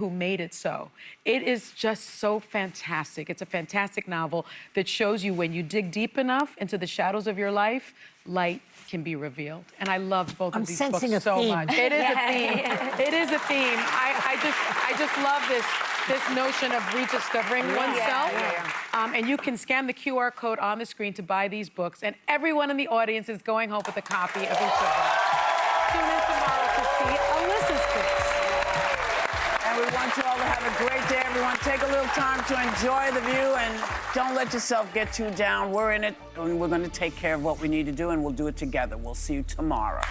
who made it so. It is just so fantastic. It's a fantastic novel that shows you when you dig deep enough into the shadows of your life, light can be revealed. And I loved both of these books so much. It is a theme. It is a theme. I just love this notion of rediscovering oneself. And you can scan the QR code on the screen to buy these books. And everyone in the audience is going home with a copy of each of them. Tune in tomorrow to see Alyssa's books. And we want you all to have a great day, everyone. Take a little time to enjoy the view and don't let yourself get too down. We're in it, and we're going to take care of what we need to do, and we'll do it together. We'll see you tomorrow.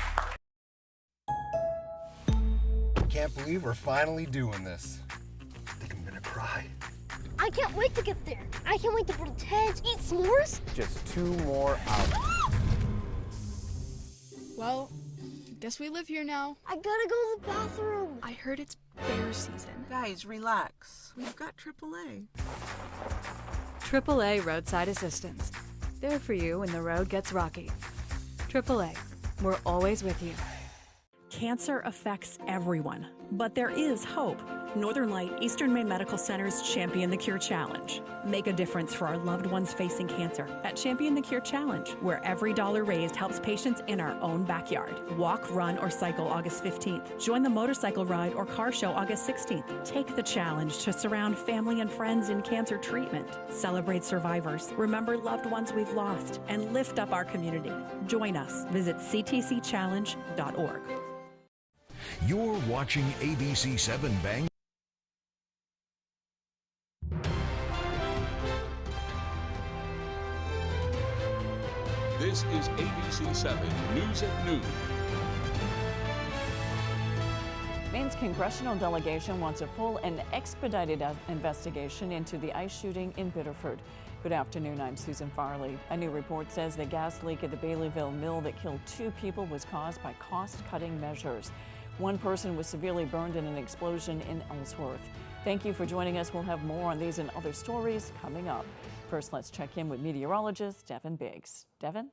Can't believe we're finally doing this. I think I'm gonna cry. I can't wait to get there. I can't wait to build tents, eat s'mores. Just 2 more hours. Well, guess we live here now. I gotta go to the bathroom. I heard it's bear season. Guys, relax. We've got AAA. AAA Roadside Assistance. There for you when the road gets rocky. AAA, we're always with you. Cancer affects everyone, but there is hope. Northern Light Eastern Maine Medical Center's Champion the Cure Challenge. Make a difference for our loved ones facing cancer at Champion the Cure Challenge, where every dollar raised helps patients in our own backyard. Walk, run, or cycle August 15th. Join the motorcycle ride or car show August 16th. Take the challenge to surround family and friends in cancer treatment. Celebrate survivors, remember loved ones we've lost, and lift up our community. Join us. Visit ctcchallenge.org. You're watching ABC 7 Bang. This is ABC 7 News at Noon. Maine's congressional delegation wants a full and expedited investigation into the ICE shooting in Biddeford. Good afternoon, I'm Susan Farley. A new report says the gas leak at the Baileyville mill that killed 2 people was caused by cost-cutting measures. 1 person was severely burned in an explosion in Ellsworth. Thank you for joining us. We'll have more on these and other stories coming up. First, let's check in with meteorologist Devin Biggs. Devin?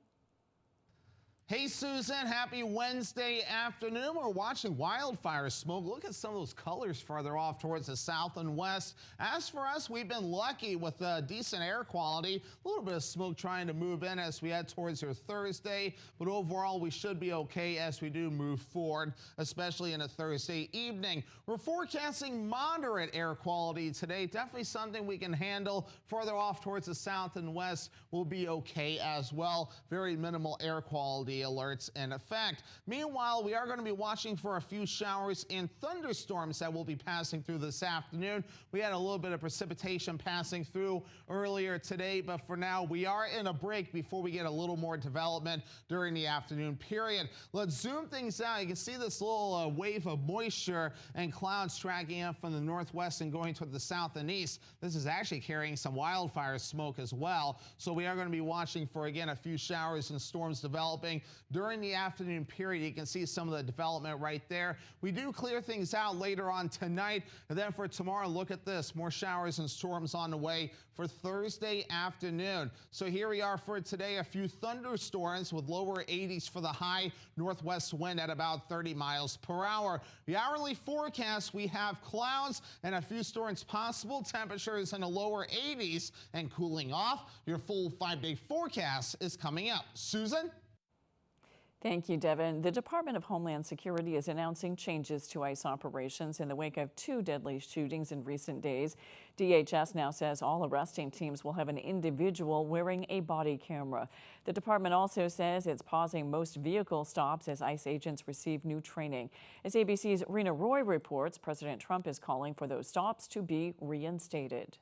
Hey, Susan, happy Wednesday afternoon. We're watching wildfire smoke. Look at some of those colors farther off towards the south and west. As for us, we've been lucky with decent air quality. A little bit of smoke trying to move in as we head towards your Thursday, but overall we should be okay as we do move forward, especially in a Thursday evening. We're forecasting moderate air quality today. Definitely something we can handle. Farther off towards the south and west will be okay as well. Very minimal air quality alerts in effect. Meanwhile, we are going to be watching for a few showers and thunderstorms that will be passing through this afternoon. We had a little bit of precipitation passing through earlier today, but for now we are in a break before we get a little more development during the afternoon period. Let's zoom things out. You can see this little wave of moisture and clouds tracking up from the northwest and going toward the south and east. This is actually carrying some wildfire smoke as well. So we are going to be watching for, again, a few showers and storms developing during the afternoon period. You can see some of the development right there. We do clear things out later on tonight. And then for tomorrow, look at this. More showers and storms on the way for Thursday afternoon. So here we are for today. A few thunderstorms with lower 80s for the high, northwest wind at about 30 miles per hour. The hourly forecast, we have clouds and a few storms possible. Temperatures in the lower 80s and cooling off. Your full 5-day forecast is coming up. Susan? Thank you, Devin. The Department of Homeland Security is announcing changes to ICE operations in the wake of 2 deadly shootings in recent days. DHS now says all arresting teams will have an individual wearing a body camera. The department also says it's pausing most vehicle stops as ICE agents receive new training. As ABC's Rena Roy reports, President Trump is calling for those stops to be reinstated.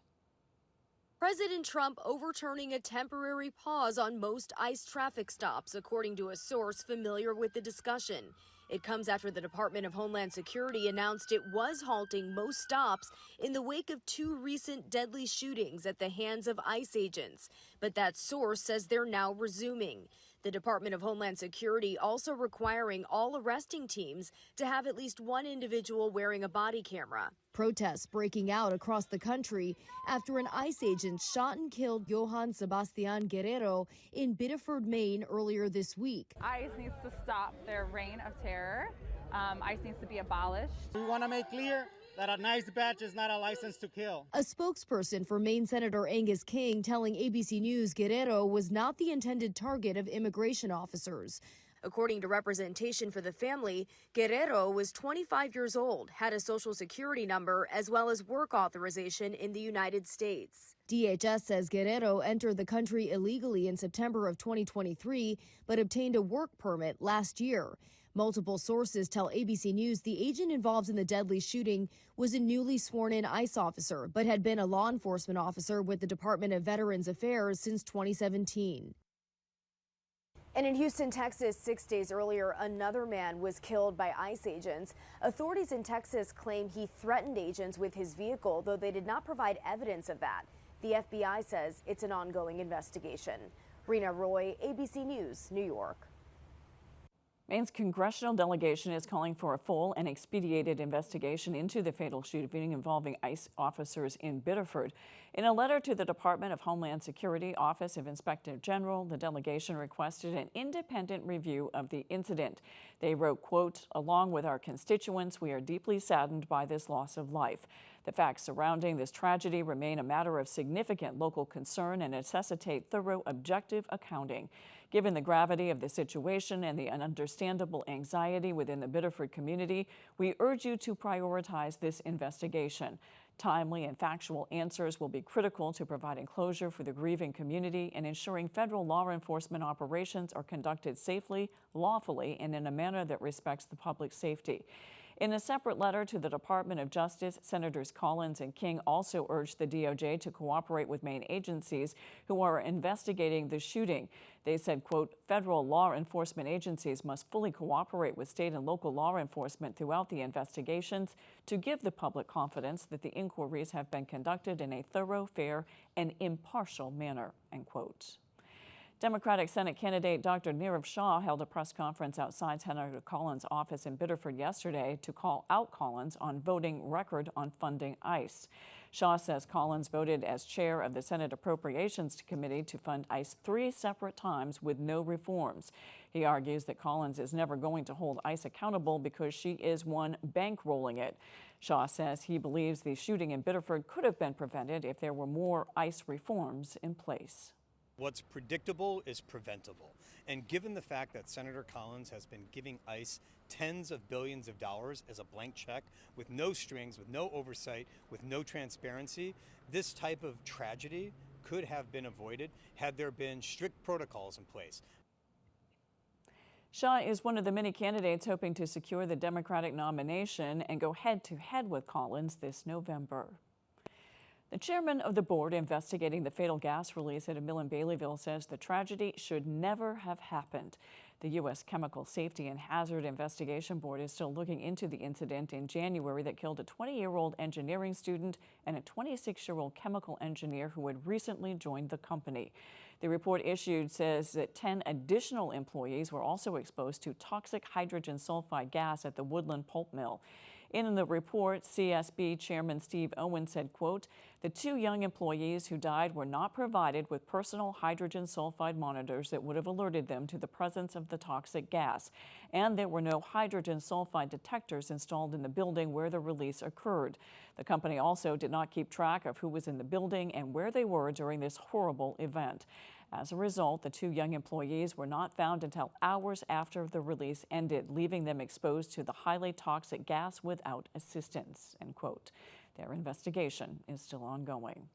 President Trump overturning a temporary pause on most ICE traffic stops, according to a source familiar with the discussion. It comes after the Department of Homeland Security announced it was halting most stops in the wake of 2 recent deadly shootings at the hands of ICE agents. But that source says they're now resuming. The Department of Homeland Security also requiring all arresting teams to have at least 1 individual wearing a body camera. Protests breaking out across the country after an ICE agent shot and killed Johann Sebastian Guerrero in Biddeford, Maine earlier this week. ICE needs to stop their reign of terror. ICE needs to be abolished. We want to make clear that a nice badge is not a license to kill. A spokesperson for Maine Senator Angus King telling ABC News Guerrero was not the intended target of immigration officers. According to representation for the family, Guerrero was 25 years old, had a social security number, as well as work authorization in the United States. DHS says Guerrero entered the country illegally in September of 2023, but obtained a work permit last year. Multiple sources tell ABC News the agent involved in the deadly shooting was a newly sworn-in ICE officer, but had been a law enforcement officer with the Department of Veterans Affairs since 2017. And in Houston, Texas, 6 days earlier, another man was killed by ICE agents. Authorities in Texas claim he threatened agents with his vehicle, though they did not provide evidence of that. The FBI says it's an ongoing investigation. Rena Roy, ABC News, New York. Maine's congressional delegation is calling for a full and expedited investigation into the fatal shooting involving ICE officers in Biddeford. In a letter to the Department of Homeland Security Office of Inspector General, the delegation requested an independent review of the incident. They wrote, quote, "Along with our constituents, we are deeply saddened by this loss of life. The facts surrounding this tragedy remain a matter of significant local concern and necessitate thorough, objective accounting. Given the gravity of the situation and the understandable anxiety within the Biddeford community, we urge you to prioritize this investigation. Timely and factual answers will be critical to providing closure for the grieving community and ensuring federal law enforcement operations are conducted safely, lawfully, and in a manner that respects the public safety." In a separate letter to the Department of Justice, Senators Collins and King also urged the DOJ to cooperate with Maine agencies who are investigating the shooting. They said, quote, "Federal law enforcement agencies must fully cooperate with state and local law enforcement throughout the investigations to give the public confidence that the inquiries have been conducted in a thorough, fair, and impartial manner," end quote. Democratic Senate candidate Dr. Nirav Shah held a press conference outside Senator Collins' office in Biddeford yesterday to call out Collins on voting record on funding ICE. Shah says Collins voted as chair of the Senate Appropriations Committee to fund ICE 3 separate times with no reforms. He argues that Collins is never going to hold ICE accountable because she is one bankrolling it. Shah says he believes the shooting in Biddeford could have been prevented if there were more ICE reforms in place. What's predictable is preventable. And given the fact that Senator Collins has been giving ICE tens of billions of dollars as a blank check with no strings, with no oversight, with no transparency, this type of tragedy could have been avoided had there been strict protocols in place. Shah is one of the many candidates hoping to secure the Democratic nomination and go head-to-head with Collins this November. The chairman of the board investigating the fatal gas release at a mill in Baileyville says the tragedy should never have happened. The U.S. Chemical Safety and Hazard Investigation Board is still looking into the incident in January that killed a 20-year-old engineering student and a 26-year-old chemical engineer who had recently joined the company. The report issued says that 10 additional employees were also exposed to toxic hydrogen sulfide gas at the Woodland pulp mill. In the report, CSB Chairman Steve Owen said, quote, "The 2 young employees who died were not provided with personal hydrogen sulfide monitors that would have alerted them to the presence of the toxic gas, and there were no hydrogen sulfide detectors installed in the building where the release occurred. The company also did not keep track of who was in the building and where they were during this horrible event. As a result, the 2 young employees were not found until hours after the release ended, leaving them exposed to the highly toxic gas without assistance," end quote. Their investigation is still ongoing.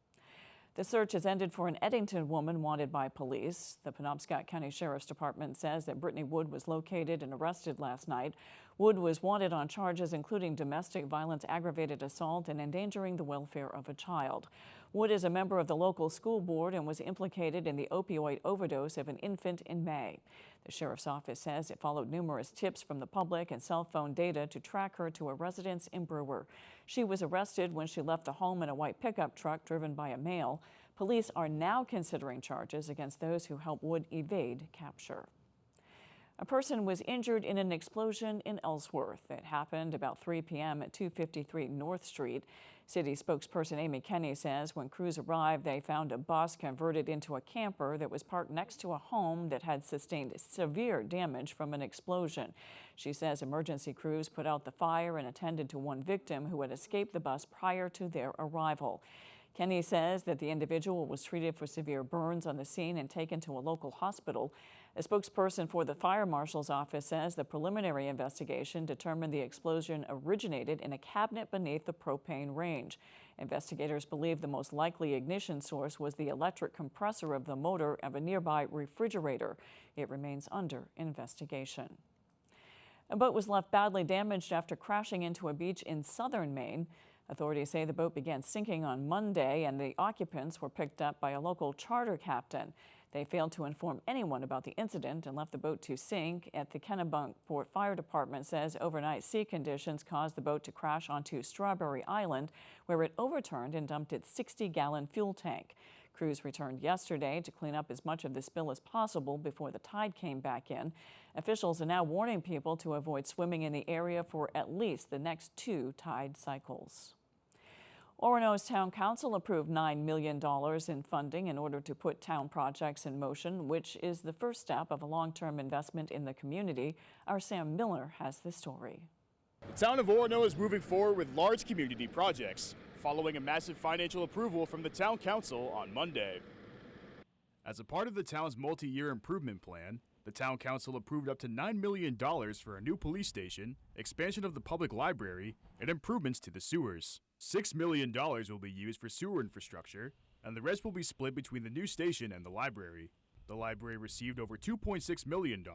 The search has ended for an Eddington woman wanted by police. The Penobscot County Sheriff's Department says that Brittany Wood was located and arrested last night. Wood was wanted on charges including domestic violence, aggravated assault, and endangering the welfare of a child. Wood is a member of the local school board and was implicated in the opioid overdose of an infant in May. The sheriff's office says it followed numerous tips from the public and cell phone data to track her to a residence in Brewer. She was arrested when she left the home in a white pickup truck driven by a male. Police are now considering charges against those who helped Wood evade capture. A person was injured in an explosion in Ellsworth. It happened about 3 p.m. at 253 North Street. City spokesperson Amy Kenney says when crews arrived, they found a bus converted into a camper that was parked next to a home that had sustained severe damage from an explosion. She says emergency crews put out the fire and attended to one victim who had escaped the bus prior to their arrival. Kenney says that the individual was treated for severe burns on the scene and taken to a local hospital. A spokesperson for the fire marshal's office says the preliminary investigation determined the explosion originated in a cabinet beneath the propane range. Investigators believe the most likely ignition source was the electric compressor of the motor of a nearby refrigerator. It remains under investigation. A boat was left badly damaged after crashing into a beach in southern Maine. Authorities say the boat began sinking on Monday and the occupants were picked up by a local charter captain. They failed to inform anyone about the incident and left the boat to sink. At the Kennebunkport Fire Department says overnight sea conditions caused the boat to crash onto Strawberry Island, where it overturned and dumped its 60-gallon fuel tank. Crews returned yesterday to clean up as much of the spill as possible before the tide came back in. Officials are now warning people to avoid swimming in the area for at least the next 2 tide cycles. Orono's Town Council approved $9 million in funding in order to put town projects in motion, which is the first step of a long-term investment in the community. Our Sam Miller has the story. The town of Orono is moving forward with large community projects, following a massive financial approval from the Town Council on Monday. As a part of the town's multi-year improvement plan, the Town Council approved up to $9 million for a new police station, expansion of the public library, and improvements to the sewers. $6 million will be used for sewer infrastructure, and the rest will be split between the new station and the library. The library received over $2.6 million,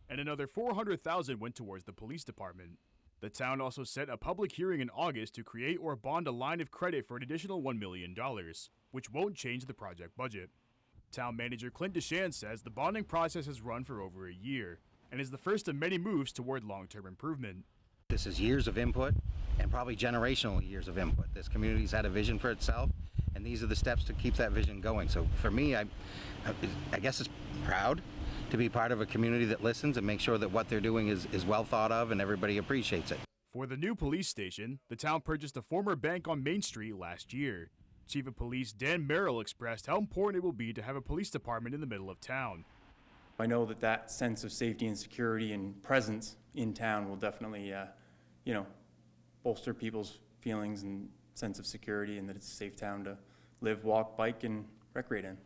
and another $400,000 went towards the police department. The town also set a public hearing in August to create or bond a line of credit for an additional $1 million, which won't change the project budget. Town manager Clint DeShan says the bonding process has run for over a year and is the first of many moves toward long-term improvement. This is years of input and probably generational years of input. This community's had a vision for itself, and these are the steps to keep that vision going. So for me, I guess it's proud to be part of a community that listens and makes sure that what they're doing is well thought of and everybody appreciates it. For the new police station, the town purchased a former bank on Main Street last year. Chief of Police Dan Merrill expressed how important it will be to have a police department in the middle of town. I know that sense of safety and security and presence in town will definitely, bolster people's feelings and sense of security, and that it's a safe town to live, walk, bike, and recreate in.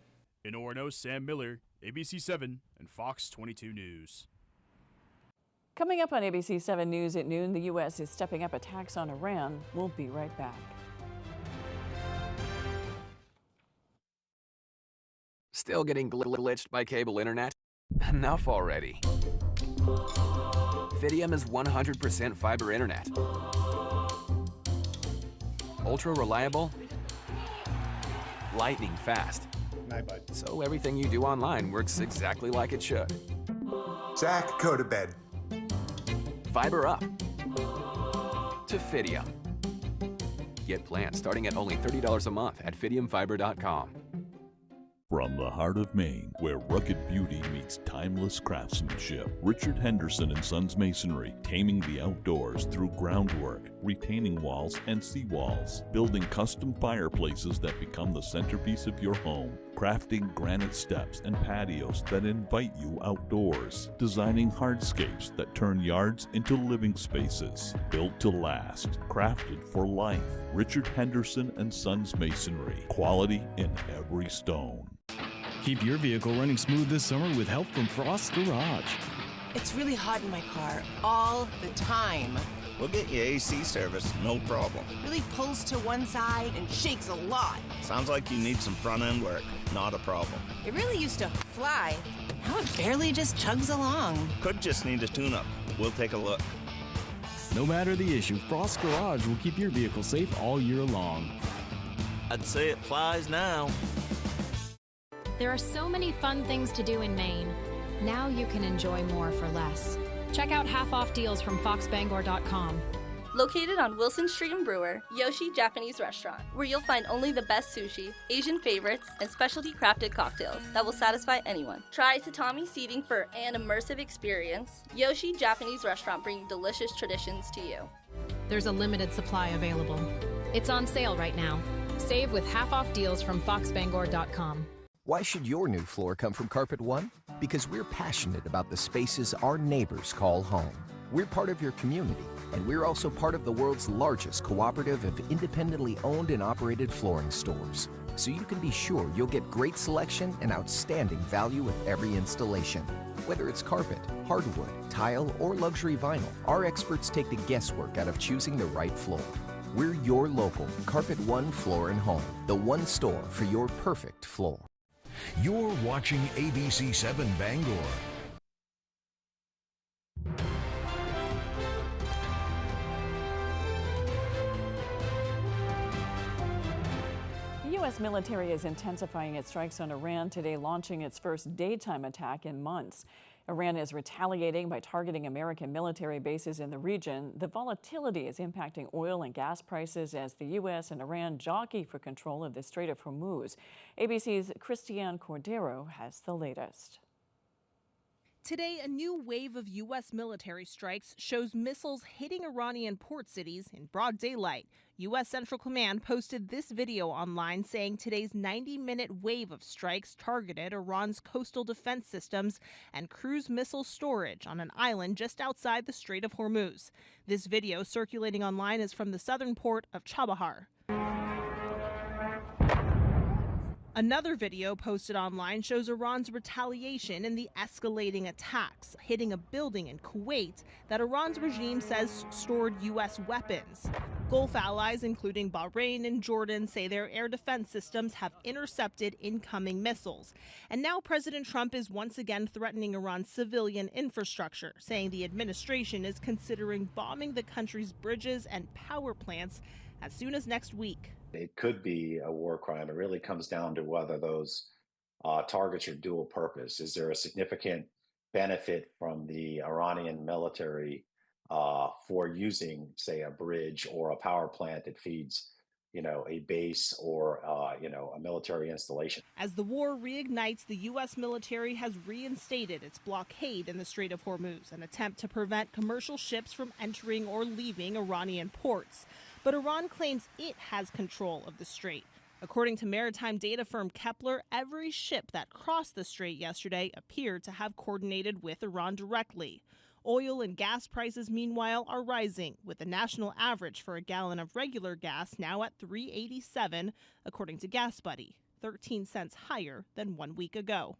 In Orono, Sam Miller, ABC 7 and Fox 22 News. Coming up on ABC 7 News at noon, the U.S. is stepping up attacks on Iran. We'll be right back. Still getting glitched by cable internet? Enough already. Fidium is 100% fiber internet. Ultra reliable, lightning fast. So everything you do online works exactly like it should. Zach, go to bed. Fiber up to Fidium. Get plans starting at only $30 a month at fidiumfiber.com. From the heart of Maine, where rugged beauty meets timeless craftsmanship, Richard Henderson and Sons Masonry, taming the outdoors through groundwork, retaining walls and seawalls, building custom fireplaces that become the centerpiece of your home, crafting granite steps and patios that invite you outdoors, designing hardscapes that turn yards into living spaces, built to last, crafted for life. Richard Henderson and Sons Masonry, quality in every stone. Keep your vehicle running smooth this summer with help from Frost Garage. It's really hot in my car all the time. We'll get you AC service, no problem. Really pulls to one side and shakes a lot. Sounds like you need some front-end work, not a problem. It really used to fly. Now it barely just chugs along. Could just need a tune-up. We'll take a look. No matter the issue, Frost Garage will keep your vehicle safe all year long. I'd say it flies now. There are so many fun things to do in Maine. Now you can enjoy more for less. Check out half-off deals from foxbangor.com. Located on Wilson Street in Brewer, Yoshi Japanese Restaurant, where you'll find only the best sushi, Asian favorites, and specialty crafted cocktails that will satisfy anyone. Try tatami seating for an immersive experience. Yoshi Japanese Restaurant, bringing delicious traditions to you. There's a limited supply available. It's on sale right now. Save with half-off deals from foxbangor.com. Why should your new floor come from Carpet One? Because we're passionate about the spaces our neighbors call home. We're part of your community, and we're also part of the world's largest cooperative of independently owned and operated flooring stores. So you can be sure you'll get great selection and outstanding value with every installation. Whether it's carpet, hardwood, tile, or luxury vinyl, our experts take the guesswork out of choosing the right floor. We're your local Carpet One Floor and Home, the one store for your perfect floor. You're watching ABC 7 Bangor. The U.S. military is intensifying its strikes on Iran today, launching its first daytime attack in months. Iran is retaliating by targeting American military bases in the region. The volatility is impacting oil and gas prices as the U.S. and Iran jockey for control of the Strait of Hormuz. ABC's Christiane Cordero has the latest. Today, a new wave of U.S. military strikes shows missiles hitting Iranian port cities in broad daylight. U.S. Central Command posted this video online saying today's 90-minute wave of strikes targeted Iran's coastal defense systems and cruise missile storage on an island just outside the Strait of Hormuz. This video circulating online is from the southern port of Chabahar. Another video posted online shows Iran's retaliation in the escalating attacks, hitting a building in Kuwait that Iran's regime says stored U.S. weapons. Gulf allies, including Bahrain and Jordan, say their air defense systems have intercepted incoming missiles. And now President Trump is once again threatening Iran's civilian infrastructure, saying the administration is considering bombing the country's bridges and power plants as soon as next week. It could be a war crime. It really comes down to whether those targets are dual purpose. Is there a significant benefit from the Iranian military for using, say, a bridge or a power plant that feeds, a base or, a military installation? As the war reignites, the U.S. military has reinstated its blockade in the Strait of Hormuz, an attempt to prevent commercial ships from entering or leaving Iranian ports. But Iran claims it has control of the strait. According to maritime data firm Kepler, every ship that crossed the strait yesterday appeared to have coordinated with Iran directly. Oil and gas prices, meanwhile, are rising, with the national average for a gallon of regular gas now at $3.87, according to GasBuddy, 13 cents higher than 1 week ago.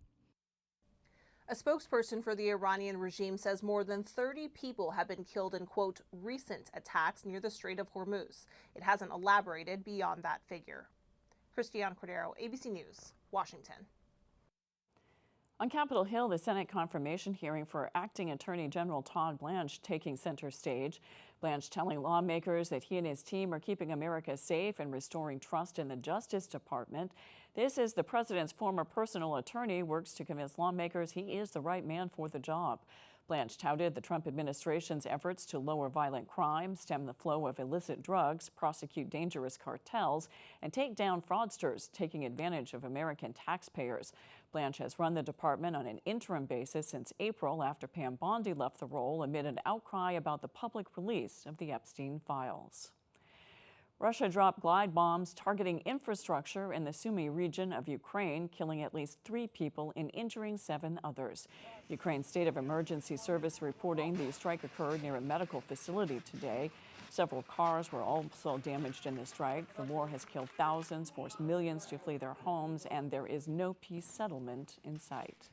A spokesperson for the Iranian regime says more than 30 people have been killed in, quote, recent attacks near the Strait of Hormuz. It hasn't elaborated beyond that figure. Christiane Cordero, ABC News, Washington. On Capitol Hill, the Senate confirmation hearing for Acting Attorney General Todd Blanche taking center stage. Blanche telling lawmakers that he and his team are keeping America safe and restoring trust in the Justice Department. This is the president's former personal attorney, works to convince lawmakers he is the right man for the job. Blanche touted the Trump administration's efforts to lower violent crime, stem the flow of illicit drugs, prosecute dangerous cartels, and take down fraudsters taking advantage of American taxpayers. Blanche has run the department on an interim basis since April after Pam Bondi left the role amid an outcry about the public release of the Epstein files. Russia dropped glide bombs targeting infrastructure in the Sumy region of Ukraine, killing at least 3 people and injuring 7 others. Ukraine's State of Emergency Service reporting the strike occurred near a medical facility today. Several cars were also damaged in the strike. The war has killed thousands, forced millions to flee their homes, and there is no peace settlement in sight.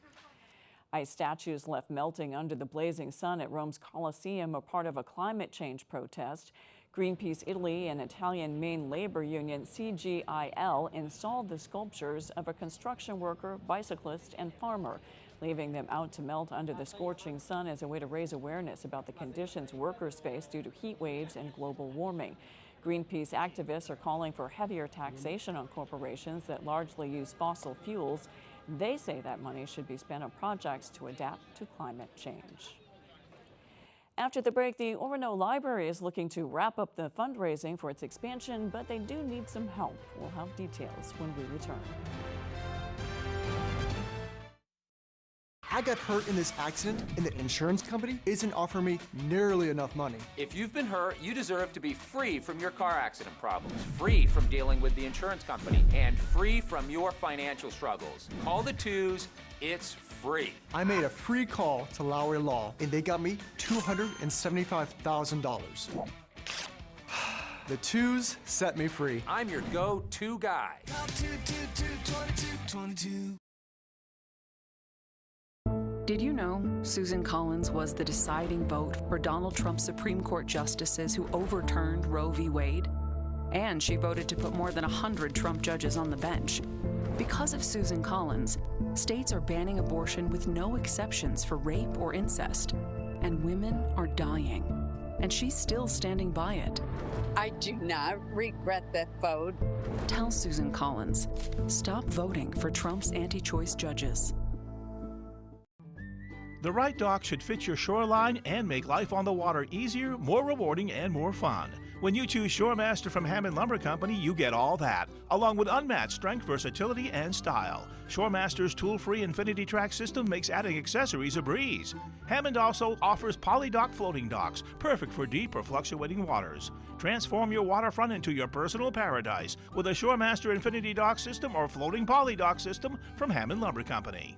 Ice statues left melting under the blazing sun at Rome's Colosseum are part of a climate change protest. Greenpeace Italy and Italian main labor union CGIL installed the sculptures of a construction worker, bicyclist, and farmer, leaving them out to melt under the scorching sun as a way to raise awareness about the conditions workers face due to heat waves and global warming. Greenpeace activists are calling for heavier taxation on corporations that largely use fossil fuels. They say that money should be spent on projects to adapt to climate change. After the break, the Orono Library is looking to wrap up the fundraising for its expansion, but they do need some help. We'll have details when we return. I got hurt in this accident and the insurance company isn't offering me nearly enough money. If you've been hurt, you deserve to be free from your car accident problems, free from dealing with the insurance company, and free from your financial struggles. Call the twos. It's free. I made a free call to Lowry Law and they got me $275,000. The twos set me free. I'm your go-to guy. Did you know Susan Collins was the deciding vote for Donald Trump's Supreme Court justices who overturned Roe v. Wade? And she voted to put more than 100 Trump judges on the bench. Because of Susan Collins, states are banning abortion with no exceptions for rape or incest. And women are dying. And she's still standing by it. I do not regret that vote. Tell Susan Collins, stop voting for Trump's anti-choice judges. The right dock should fit your shoreline and make life on the water easier, more rewarding, and more fun. When you choose Shoremaster from Hammond Lumber Company, you get all that, along with unmatched strength, versatility, and style. Shoremaster's tool-free Infinity Track system makes adding accessories a breeze. Hammond also offers polydock floating docks, perfect for deep or fluctuating waters. Transform your waterfront into your personal paradise with a Shoremaster Infinity Dock system or floating polydock system from Hammond Lumber Company.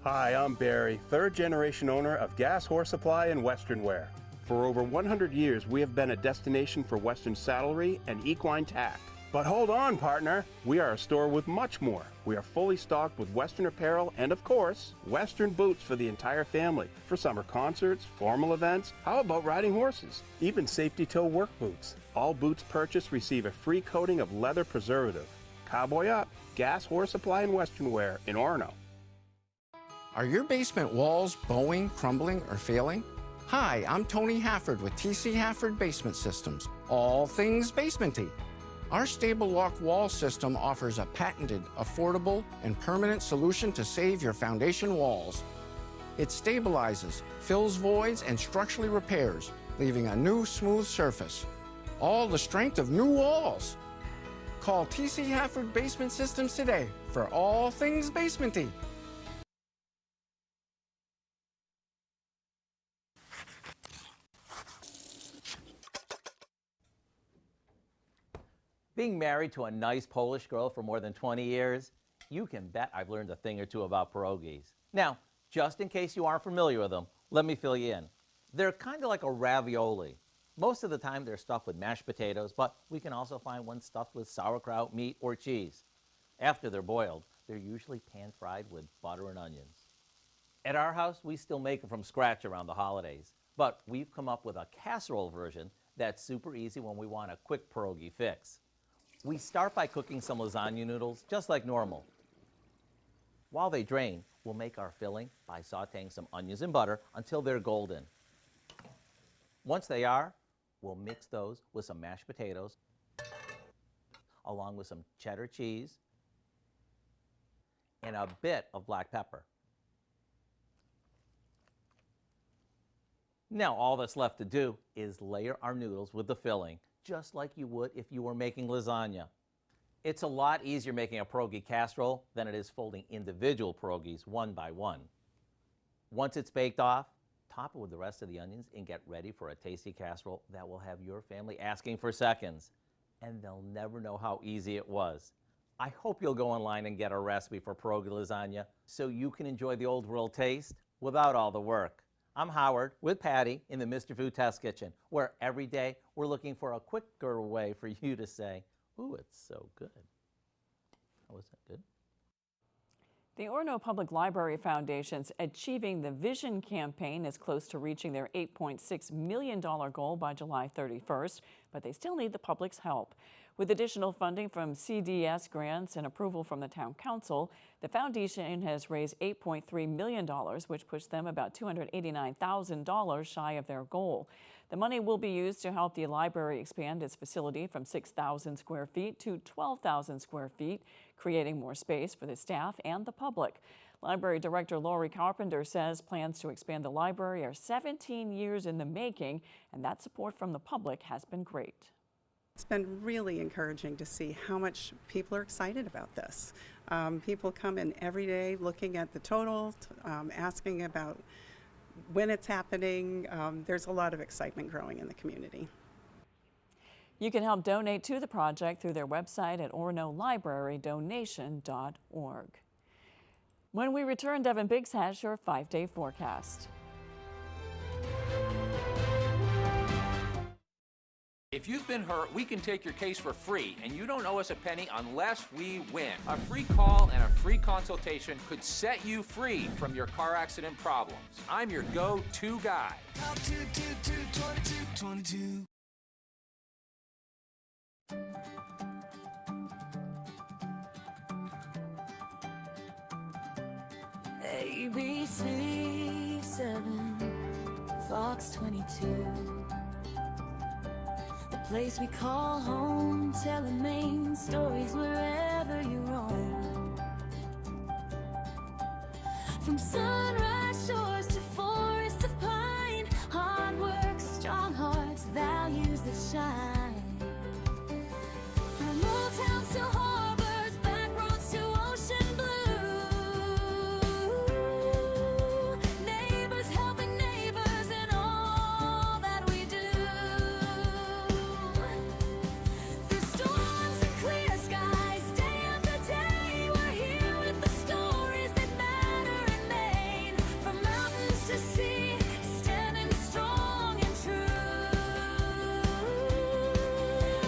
Hi, I'm Barry, third-generation owner of Gas Horse Supply and Western Wear. For over 100 years, we have been a destination for Western saddlery and equine tack. But hold on, partner. We are a store with much more. We are fully stocked with Western apparel and, of course, Western boots for the entire family. For summer concerts, formal events, how about riding horses? Even safety toe work boots. All boots purchased receive a free coating of leather preservative. Cowboy up. Gas Horse Supply and Western Wear in Orono. Are your basement walls bowing, crumbling, or failing? Hi, I'm Tony Hafford with TC Hafford Basement Systems, all things basementy. Our Stable Lock Wall System offers a patented, affordable, and permanent solution to save your foundation walls. It stabilizes, fills voids, and structurally repairs, leaving a new smooth surface. All the strength of new walls. Call TC Hafford Basement Systems today for all things basementy. Being married to a nice Polish girl for more than 20 years, you can bet I've learned a thing or two about pierogies. Now, just in case you aren't familiar with them, let me fill you in. They're kind of like a ravioli. Most of the time they're stuffed with mashed potatoes, but we can also find one stuffed with sauerkraut, meat, or cheese. After they're boiled, they're usually pan-fried with butter and onions. At our house, we still make them from scratch around the holidays, but we've come up with a casserole version that's super easy when we want a quick pierogi fix. We start by cooking some lasagna noodles, just like normal. While they drain, we'll make our filling by sauteing some onions in butter until they're golden. Once they are, we'll mix those with some mashed potatoes, along with some cheddar cheese and a bit of black pepper. Now all that's left to do is layer our noodles with the filling, just like you would if you were making lasagna. It's a lot easier making a pierogi casserole than it is folding individual pierogies one by one. Once it's baked off, top it with the rest of the onions and get ready for a tasty casserole that will have your family asking for seconds. And they'll never know how easy it was. I hope you'll go online and get a recipe for pierogi lasagna so you can enjoy the old world taste without all the work. I'm Howard with Patty in the Mr. Food Test Kitchen, where every day we're looking for a quicker way for you to say, ooh, it's so good. How was that good? The Orono Public Library Foundation's Achieving the Vision campaign is close to reaching their $8.6 million goal by July 31st, but they still need the public's help. With additional funding from CDS grants and approval from the Town Council, the foundation has raised $8.3 million, which pushed them about $289,000 shy of their goal. The money will be used to help the library expand its facility from 6,000 square feet to 12,000 square feet, creating more space for the staff and the public. Library Director Lori Carpenter says plans to expand the library are 17 years in the making, and that support from the public has been great. It's been really encouraging to see how much people are excited about this. People come in every day looking at the total, asking about when it's happening. There's a lot of excitement growing in the community. You can help donate to the project through their website at ornolibrarydonation.org. When we return, Devin Biggs has your 5-day forecast. If you've been hurt, we can take your case for free, and you don't owe us a penny unless we win. A free call and a free consultation could set you free from your car accident problems. I'm your go-to guy. Call 222-2222. ABC 7, Fox 22. The place we call home, telling main stories wherever you roam. From sunrise shores to forests of pine, hard work, strong hearts, values that shine. From old towns to harbors, back roads to ocean blue. Neighbors helping neighbors in all that we do. Through storms and clear skies, day after day, we're here with the stories that matter in Maine. From mountains to sea, standing strong and true.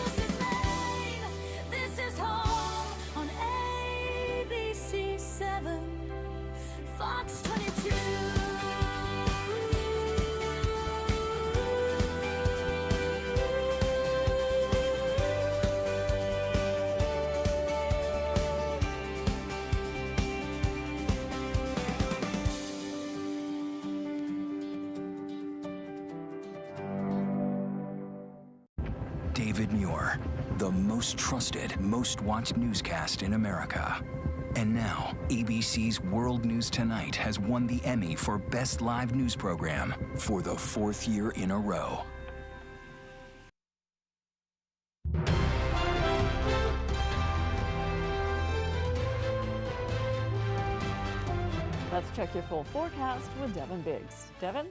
This is Maine, this is home on ABC 7, Fox 22. David Muir, the most trusted, most watched newscast in America. And now, ABC's World News Tonight has won the Emmy for Best Live News Program for the 4th year in a row. Let's check your full forecast with Devin Biggs. Devin?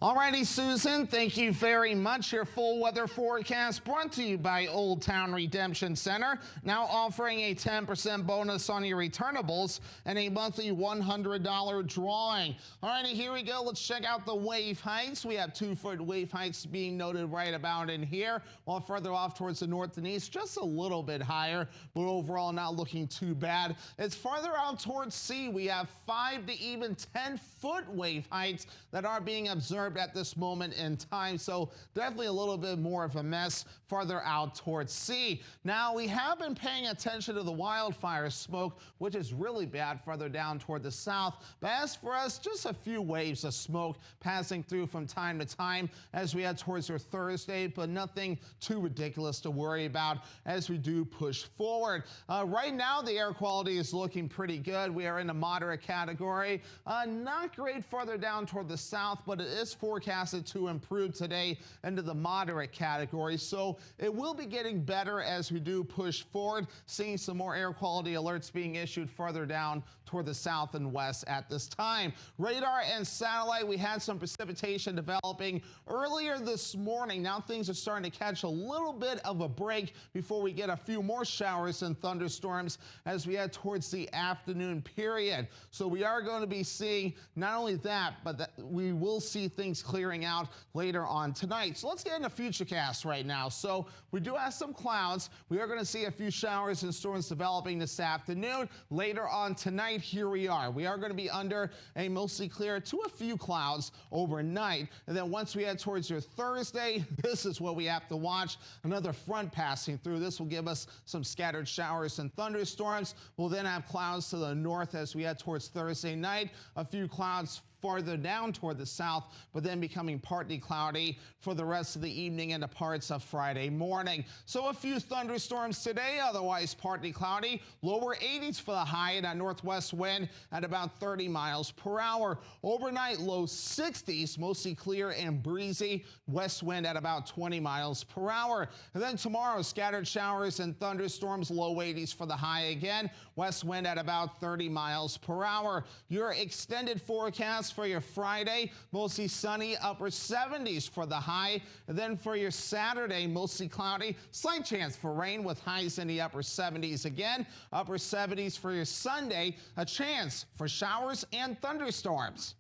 Alrighty, Susan, thank you very much. Your full weather forecast brought to you by Old Town Redemption Center, now offering a 10% bonus on your returnables and a monthly $100 drawing. Alrighty, here we go. Let's check out the wave heights. We have 2-foot wave heights being noted right about in here, while further off towards the north and east, just a little bit higher, but overall not looking too bad. As farther out towards sea, we have 5 to even 10-foot wave heights that are being observed at this moment in time, so definitely a little bit more of a mess farther out towards sea. Now, we have been paying attention to the wildfire smoke, which is really bad farther down toward the south, but as for us, just a few waves of smoke passing through from time to time as we head towards your Thursday, but nothing too ridiculous to worry about as we do push forward. Right now, the air quality is looking pretty good. We are in a moderate category. Not great farther down toward the south, but it is forecasted to improve today into the moderate category, so it will be getting better as we do push forward, seeing some more air quality alerts being issued further down toward the south and west at this time. Radar and satellite, we had some precipitation developing earlier this morning. Now things are starting to catch a little bit of a break before we get a few more showers and thunderstorms as we head towards the afternoon period. So we are going to be seeing not only that, but we will see things clearing out later on tonight. So let's get into Futurecast right now. So we do have some clouds. We are going to see a few showers and storms developing this afternoon. Later on tonight, here we are. We are going to be under a mostly clear to a few clouds overnight. And then once we head towards your Thursday, this is what we have to watch. Another front passing through. This will give us some scattered showers and thunderstorms. We'll then have clouds to the north as we head towards Thursday night. A few clouds farther down toward the south, but then becoming partly cloudy for the rest of the evening into parts of Friday morning. So a few thunderstorms today, otherwise partly cloudy. Lower 80s for the high and a northwest wind at about 30 miles per hour. Overnight, low 60s, mostly clear and breezy. West wind at about 20 miles per hour. And then tomorrow, scattered showers and thunderstorms, low 80s for the high again. West wind at about 30 miles per hour. Your extended forecast for your Friday, mostly sunny, upper 70s for the high. And then for your Saturday, mostly cloudy, slight chance for rain with highs in the upper 70s again. Upper 70s for your Sunday, a chance for showers and thunderstorms.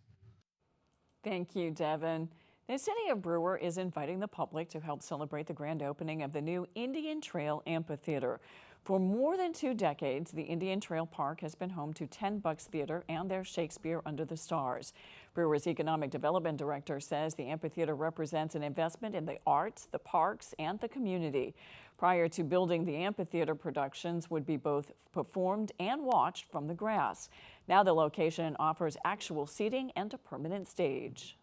Thank you, Devin. The city of Brewer is inviting the public to help celebrate the grand opening of the new Indian Trail Amphitheater. For more than 2 decades, the Indian Trail Park has been home to 10 Bucks Theater and their Shakespeare Under the Stars. Brewer's Economic Development Director says the amphitheater represents an investment in the arts, the parks, and the community. Prior to building the amphitheater, productions would be both performed and watched from the grass. Now the location offers actual seating and a permanent stage.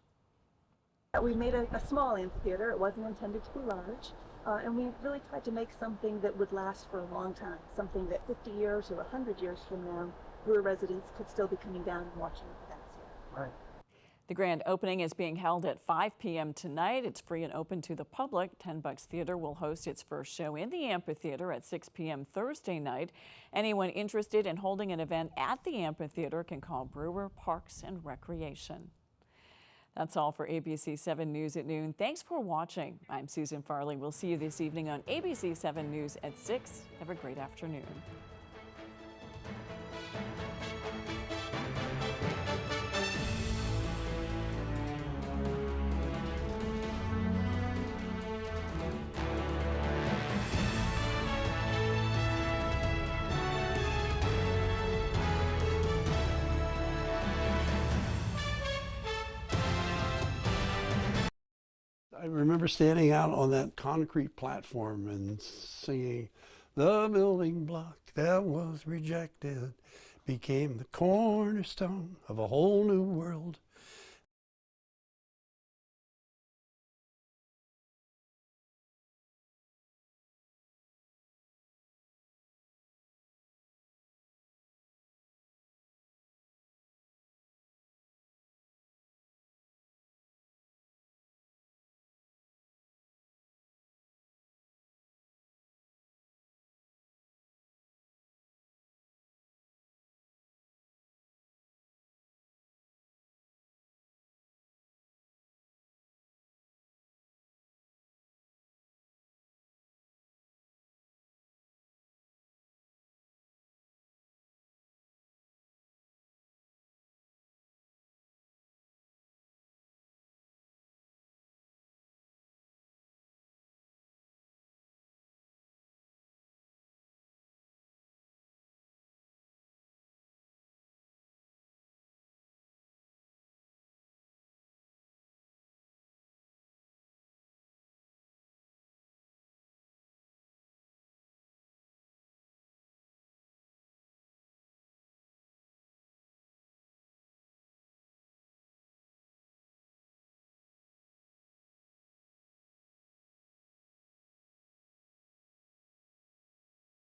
We made a small amphitheater. It wasn't intended to be large. And we really tried to make something that would last for a long time, something that 50 years or 100 years from now, Brewer residents could still be coming down and watching events here. Right. The grand opening is being held at 5 p.m. tonight. It's free and open to the public. 10 Bucks Theater will host its first show in the amphitheater at 6 p.m. Thursday night. Anyone interested in holding an event at the amphitheater can call Brewer Parks and Recreation. That's all for ABC 7 News at noon. Thanks for watching. I'm Susan Farley. We'll see you this evening on ABC 7 News at 6. Have a great afternoon. I remember standing out on that concrete platform and singing, "The building block that was rejected became the cornerstone of a whole new world."